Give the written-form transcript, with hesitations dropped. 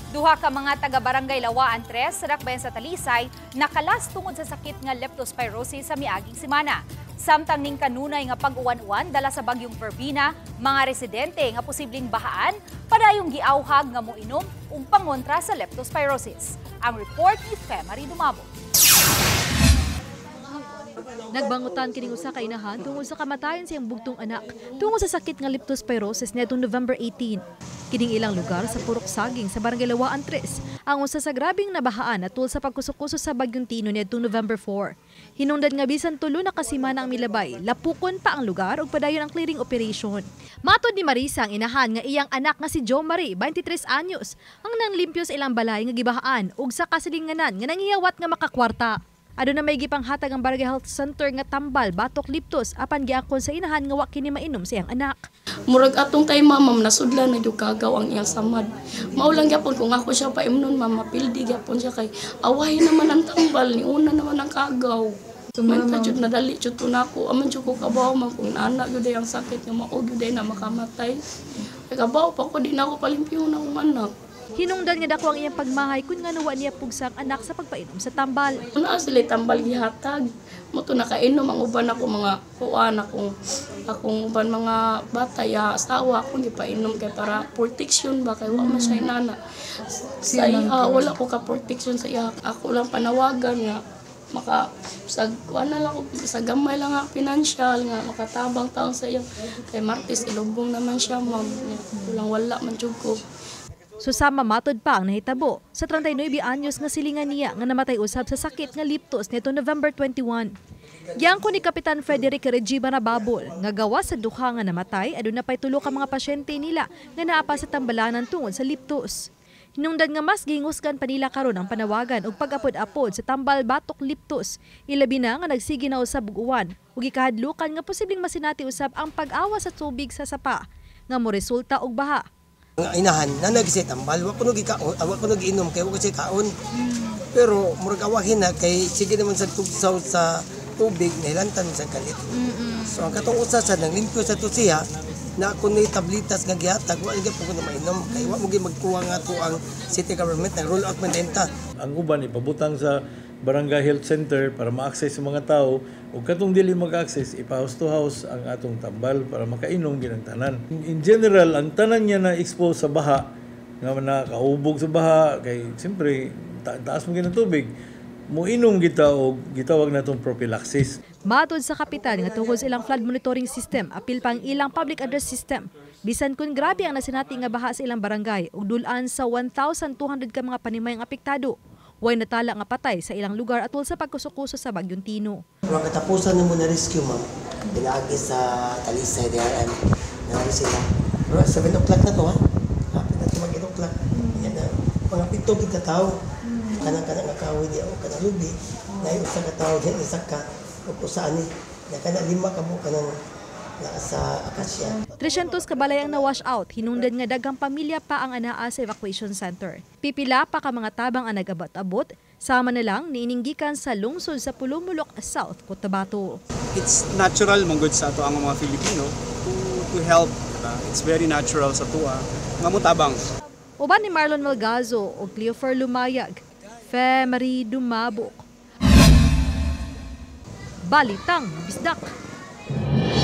Duha ka mga taga-barangay Lawaan 3 sa Dakbayan sa Talisay nakalas tungod sa sakit nga leptospirosis sa miaging semana. Samtang ning kanunay nga pag-uwan-uwan dala sa bagyong Verbina, mga residente nga posibleng bahaan padayong giawhag nga moinom ug pangontra sa leptospirosis. Ang report ni Femari Dumabo. Nagbangutan kining usa ka inahan tungod sa kamatayon siyang bugtong anak tungod sa sakit nga leptospirosis niadtong November 18. Kining ilang lugar sa Purok Saging sa Barangay Lawaan 3 ang usa sa grabing nabahaan atul sa pagkusok-kusok sa bagyong Tino niadtong November 4. Hinungdan nga bisan tulo na kasimana ang milabay, lapukon pa ang lugar ug padayon ang clearing operation. Matod ni Marisa ang inahan nga iyang anak nga si Jo Marie, 23 anyos, ang nanglimpyo sa ilang balay nga gibahaan ug sa kasilinganan nga nanghiyawat nga makakwarta. Ado na may gipanghatag ang Barangay Health Center nga tambal, batok, liptos apan giakon sa inahan nga wa kini mainom sa iyang anak. Murag atong tay mama nasudlan na gyud kagaw ang iyang samad. Maulang gyapon kung ako siya paimnon mama pildi gyapon siya kay away naman ang tambal ni una naman ang kagaw. Man pa jud nadali jud nako. Aman jud ko kabaw man kung anak gyud ang sakit nga mao gyud na makamatay. Kay kabaw pa ko di na ako palimpyo na akong anak. Hinungdan nga dako ang iyang pagmahay kun nga nawa niya pugsang anak sa pagpainom sa tambal. Naa sila tambal gihatag. Moto nakainom ang uban ako mga kuan akong uban mga bata ya asawa akong gipainom kay para protection ba kay wa man siya inana. Sa iya wala ko ka protection sa iya. Ako lang panawagan nga maka sa kuan na lang sa gamay lang nga financial nga makatabang taon sa iya. Kay Martes ilubong naman siya ma'am. Kulang wala man jud ko. Susama matod pa ang nahitabo sa 39 anyos nga silingan niya nga namatay usab sa sakit nga liptos nito November 21. Giangko ni Kapitan Frederick Regiba Nababol nga gawa sa duha nga namatay aduna pay tulo ka mga pasyente nila nga naapa sa tambalanan tungod sa liptos. Hinungdan nga mas gihingusgan pa nila karon ang panawagan ug pag-apod-apod sa tambal, batok, liptos. Ilabi na nga nagsige na usab og uwan ug gikahadlukan nga posibleng masinati usab ang pag-awa sa tubig sa sapa nga moresulta og baha. Ang inahan na nagsiitambal, wag ko nag-inom kay wag ko siya kaon. Pero murag awahin na kay sige naman sa tugsaw sa tubig nahilantan sa kalit. So ang katong usa sa nanglimpyo sa tusiya na kun ni tablitas nga gihatag wa gyud ko na mainom kay wa mo gyud magkuha nga to ang city government nag roll out man denta. Ang uban ipabutang sa Barangay Health Center para ma-access sa mga tao ug katong dili mag-access ipa-house to house ang atong tambal para makainom ginang tanan. In general, ang tanan niya na expose sa baha nga nakaubog sa baha kay siyempre taas mo ginang tubig. Moinom kita og gitawag natong prophylaxis. Matod sa kapitan nga tungod sa ilang flood monitoring system, apil pang ilang public address system. Bisan kun grabe ang nasinati nga baha sa ilang barangay ug dulan sa 1,200 ka mga panimay ang apektado. Way natala nga patay sa ilang lugar atul sa pagkusok-kusok sa bagyong Tino. Ang katapusan mo na rescue ma'am, pinaagi sa Talisay DRM. Nari sila. Bro, 7 o'clock na to ha. Happy na ito mag-8 o'clock. Yan na. Mga pito kita tao. Kanang-kanang nakawin niya o kanang lubi. Ngayon sa katao dyan, isa ka. O saan ni. Kanang 5 ka mo kanang sa Akasya. 300 ka balayang na wash out, hinungdan nga daghang pamilya pa ang anaa sa evacuation center. Pipila pa ka mga tabang ang nagabot-abot, sama na lang niininggikan sa lungsod sa Pulumulok, South Cotabato. It's natural manggod sa ato ang mga Filipino to help. It's very natural sa tuwa nga mutabang. Uban ni Marlon Malgazo o Cleofer Lumayag, Femari Dumabok. Balitang Bisdak.